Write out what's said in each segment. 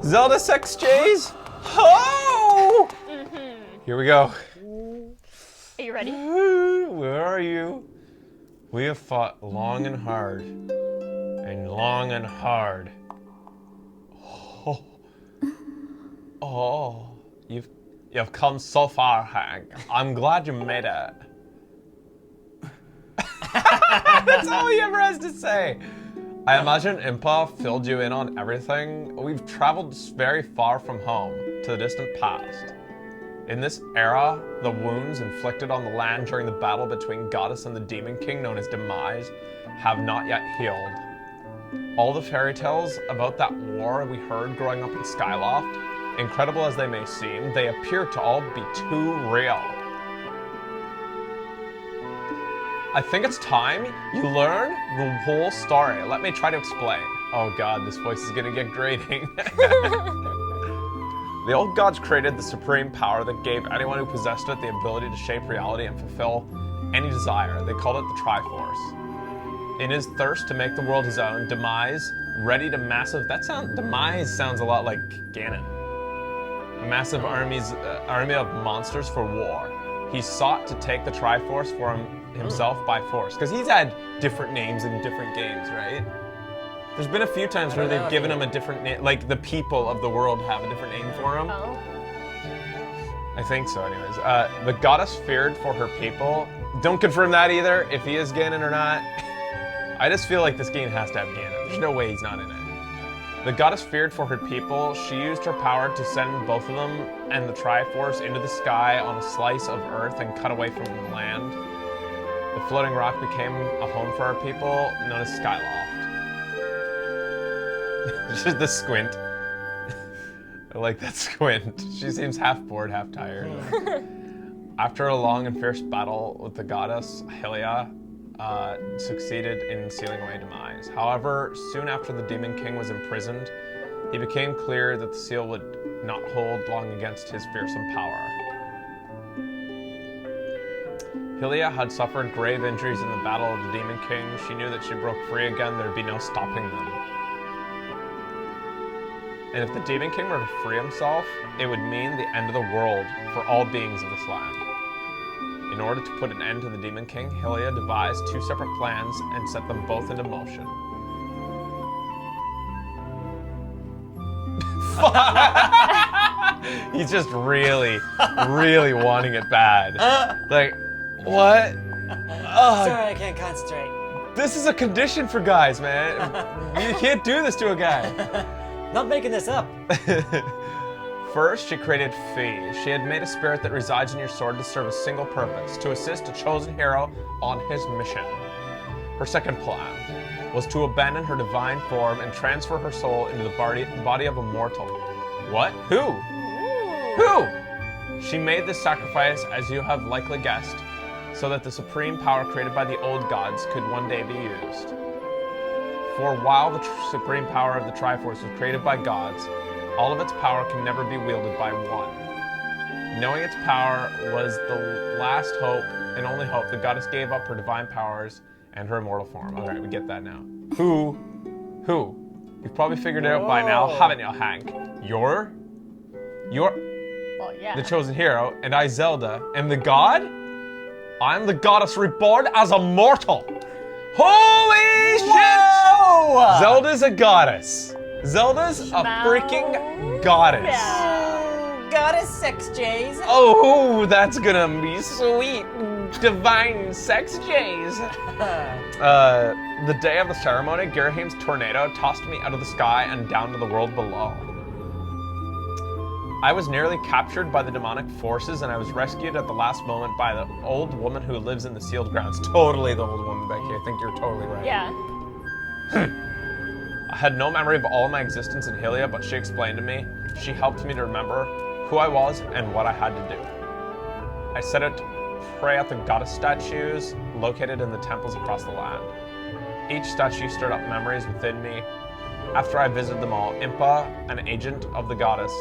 Zelda sex J's? Oh! Here we go. Are you ready? Where are you? We have fought long and hard. And long and hard. Oh. Oh. You've come so far, Hank. I'm glad you made it. That's all he ever has to say. I imagine Impa filled you in on everything. We've traveled very far from home to the distant past. In this era, the wounds inflicted on the land during the battle between Goddess and the Demon King known as Demise have not yet healed. All the fairy tales about that war we heard growing up in Skyloft, incredible as they may seem, they appear to all be too real. I think it's time you learn the whole story. Let me try to explain. Oh god, this voice is gonna get grating. The old gods created the supreme power that gave anyone who possessed it the ability to shape reality and fulfill any desire. They called it the Triforce. In his thirst to make the world his own, Demise sounds a lot like Ganon. A massive army of monsters for war. He sought to take the Triforce for himself by force. Because he's had different names in different games, right? There's been a few times where they've given him a different name, like the people of the world have a different name for him. Oh. I think so, anyways. The goddess feared for her people. Don't confirm that either, if he is Ganon or not. I just feel like this game has to have Ganon. There's no way he's not in it. The goddess feared for her people. She used her power to send both of them and the Triforce into the sky on a slice of earth and cut away from the land. The floating rock became a home for our people, known as Skyloft. Just the squint. I like that squint. She seems half bored, half tired. After a long and fierce battle with the goddess, Hylia succeeded in sealing away Demise. However, soon after the Demon King was imprisoned, it became clear that the seal would not hold long against his fearsome power. Hylia had suffered grave injuries in the battle of the Demon King. She knew that she broke free again, there'd be no stopping them. And if the Demon King were to free himself, it would mean the end of the world for all beings of this land. In order to put an end to the Demon King, Hylia devised two separate plans and set them both into motion. He's just really, really wanting it bad. Like, what? Sorry, I can't concentrate. This is a condition for guys, man. You can't do this to a guy. Not making this up. First, she created Fee. She had made a spirit that resides in your sword to serve a single purpose, to assist a chosen hero on his mission. Her second plan was to abandon her divine form and transfer her soul into the body of a mortal. What? Who? Who? She made this sacrifice, as you have likely guessed, so that the supreme power created by the old gods could one day be used. For while the supreme power of the Triforce was created by gods, all of its power can never be wielded by one. Knowing its power was the last hope and only hope, the goddess gave up her divine powers and her immortal form. Alright, we get that now. Who? You've probably figured it out by now, haven't you, Hank? You're Well, yeah. the chosen hero, and I, Zelda, am the god? I'm the goddess reborn as a mortal. Holy shit! Zelda's a goddess. Zelda's a freaking goddess. Yeah. Goddess sex J's. Oh, that's gonna be sweet. Divine sex J's. The day of the ceremony, Ghirahim's tornado tossed me out of the sky and down to the world below. I was nearly captured by the demonic forces, and I was rescued at the last moment by the old woman who lives in the sealed grounds. Totally the old woman, Becky. I think you're totally right. Yeah. I had no memory of all my existence in Hylia, but she explained to me. She helped me to remember who I was and what I had to do. I set out to pray at the goddess statues located in the temples across the land. Each statue stirred up memories within me. After I visited them all, Impa, an agent of the goddess,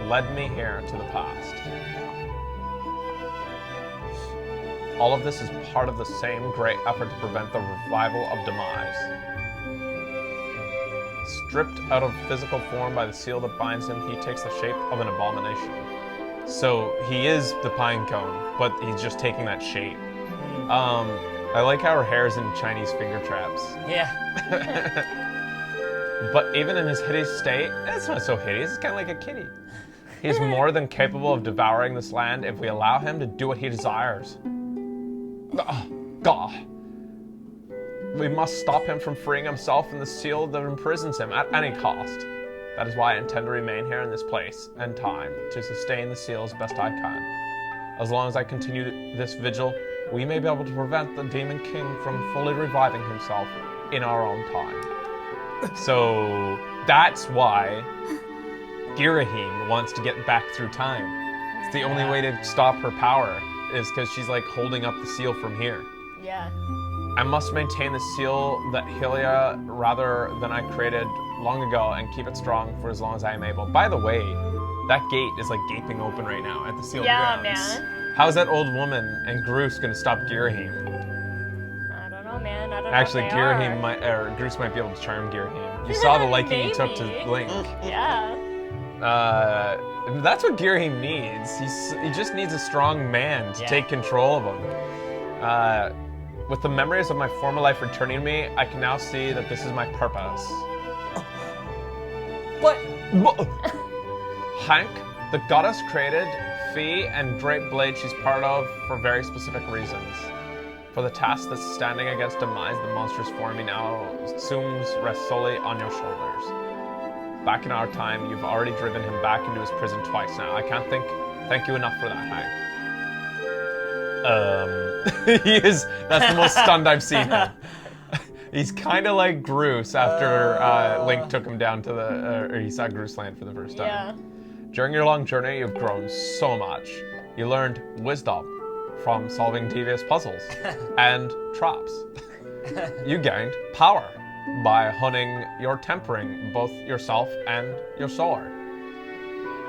led me here to the past. All of this is part of the same great effort to prevent the revival of Demise. Stripped out of physical form by the seal that binds him, he takes the shape of an abomination. So he is the pine cone, but he's just taking that shape. I like how her hair is in Chinese finger traps. Yeah. But even in his hideous state, it's not so hideous, it's kind of like a kitty. He's more than capable of devouring this land if we allow him to do what he desires. Oh, God. We must stop him from freeing himself from the seal that imprisons him at any cost. That is why I intend to remain here in this place and time to sustain the seal as best I can. As long as I continue this vigil, we may be able to prevent the Demon King from fully reviving himself in our own time. So that's why Ghirahim wants to get back through time. It's the only way to stop her power is because she's like holding up the seal from here. Yeah. I must maintain the seal that Hylia rather than I created long ago and keep it strong for as long as I am able. By the way, that gate is like gaping open right now at the sealed Yeah, grounds. man. How's that old woman and Groose gonna stop Ghirahim? I don't know, man. I don't Actually, know if Ghirahim might, or Groose might be able to charm Ghirahim. You saw the liking he took to Maybe. Link. Yeah. That's what Ghirahim needs. He just needs a strong man to take control of him. With the memories of my former life returning to me, I can now see that this is my purpose. What? Hank, the goddess created Fee and great blade she's part of for very specific reasons. For the task that's standing against demise, the monstrous form he now assumes rests solely on your shoulders. Back in our time, you've already driven him back into his prison twice now. I can't thank you enough for that, Hank. That's the most stunned I've seen him. He's kind of like Groose after Link took him down to or he saw Groose land for the first time. Yeah. During your long journey, you've grown so much. You learned wisdom from solving devious puzzles and traps. You gained power by honing your tempering both yourself and your sword.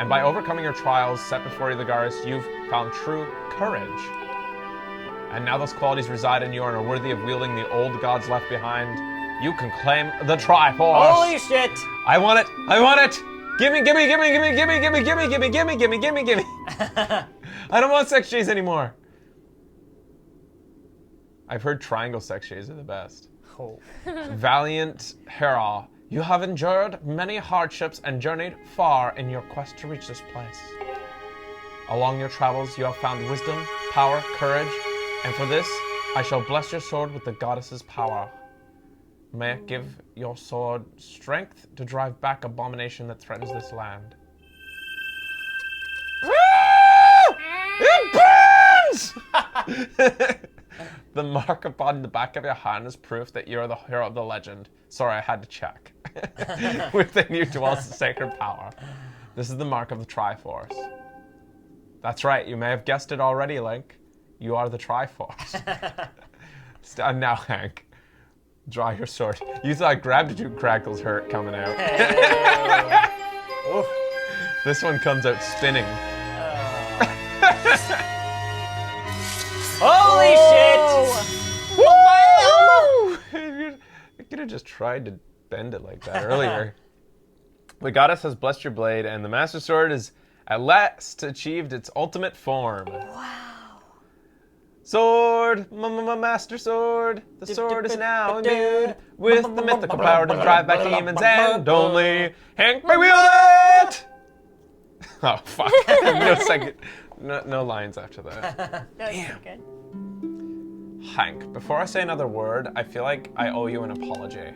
And by overcoming your trials set before you, the goddess, you've found true courage. And now those qualities reside in you and are worthy of wielding the old gods left behind. You can claim the Triforce. Holy shit! I want it! I want it! Gimme, gimme, gimme, gimme, gimme, gimme, gimme, gimme, gimme, gimme, gimme, gimme. I don't want sex J's anymore. I've heard triangle sex J's are the best. Oh. Valiant Hera, you have endured many hardships and journeyed far in your quest to reach this place. Along your travels, you have found wisdom, power, courage, and for this, I shall bless your sword with the goddess's power. May it give your sword strength to drive back abomination that threatens this land. It burns! The mark upon the back of your hand is proof that you're the hero of the legend. Sorry, I had to check. Within you dwells the sacred power. This is the mark of the Triforce. That's right, you may have guessed it already, Link. You are the Triforce. And now, Hank, draw your sword. You thought Gratitude Crackle's hurt coming out. This one comes out spinning. Holy shit! Woo! You could have just tried to bend it like that earlier. The goddess has blessed your blade, and the Master Sword is at last achieved its ultimate form. Wow. Sword, Master Sword, the sword is now imbued with the mythical power to drive back demons, and only Hank may wield it! Oh, fuck. No lines after that. That was pretty good. Hank, before I say another word, I feel like I owe you an apology.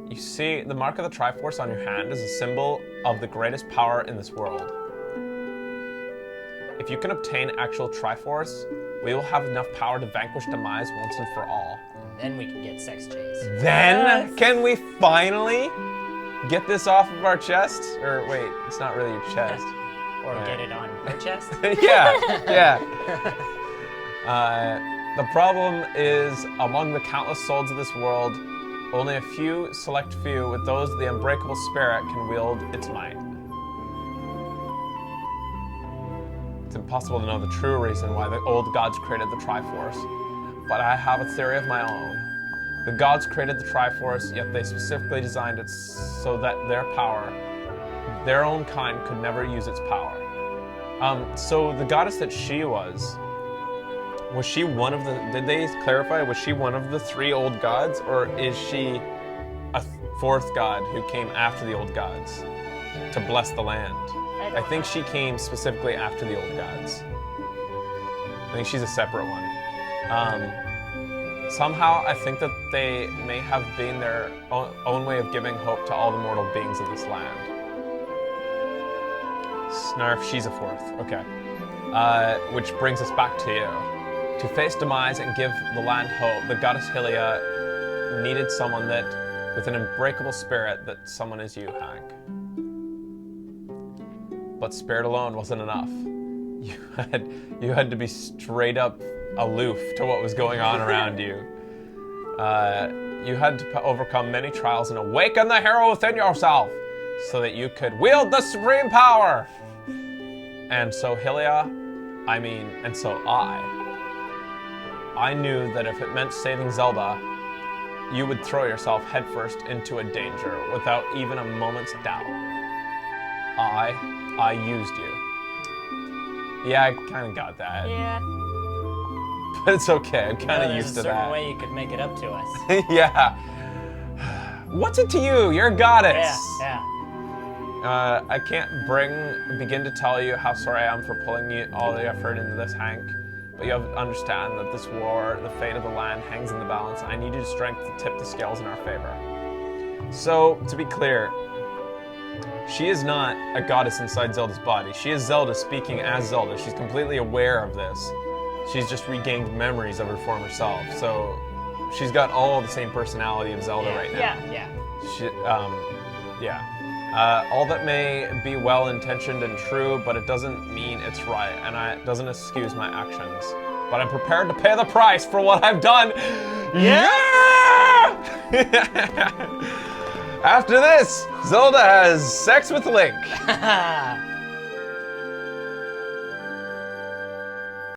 You see, the mark of the Triforce on your hand is a symbol of the greatest power in this world. If you can obtain actual Triforce, we will have enough power to vanquish demise once and for all. Then we can get sex J's. Then, can we finally get this off of our chest? Or wait, it's not really your chest. Or get it on her chest. Yeah. The problem is, among the countless souls of this world, only a few, select few, with those of the unbreakable spirit can wield its might. It's impossible to know the true reason why the old gods created the Triforce, but I have a theory of my own. The gods created the Triforce, yet they specifically designed it so that their own kind could never use its power. So the goddess that she was she one of the, did they clarify, was she one of the 3 old gods, or is she a 4th god who came after the old gods to bless the land? I think she came specifically after the old gods. I think she's a separate one. Somehow, I think that they may have been their own way of giving hope to all the mortal beings of this land. Snarf, she's a 4th. Okay. Which brings us back to you. To face demise and give the land hope, the goddess Hylia needed someone with an unbreakable spirit that someone as you, Hank. But spirit alone wasn't enough. You had to be straight up aloof to what was going on around you. You had to overcome many trials and awaken the hero within yourself so that you could wield the supreme power. And so and so I knew that if it meant saving Zelda, you would throw yourself headfirst into a danger without even a moment's doubt. I used you. Yeah, I kind of got that. Yeah. But it's okay, I'm kind of used to that. There's a certain way you could make it up to us. Yeah. What's it to you? You're a goddess. Yeah. I can't begin to tell you how sorry I am for pulling all the effort into this, Hank. But you have to understand that this war, the fate of the land, hangs in the balance. I need your strength to tip the scales in our favor. So, to be clear, she is not a goddess inside Zelda's body. She is Zelda speaking as Zelda. She's completely aware of this. She's just regained memories of her former self. So, she's got all the same personality of Zelda right now. Yeah. All that may be well-intentioned and true, but it doesn't mean it's right, and it doesn't excuse my actions. But I'm prepared to pay the price for what I've done. Yeah! After this, Zelda has sex with Link.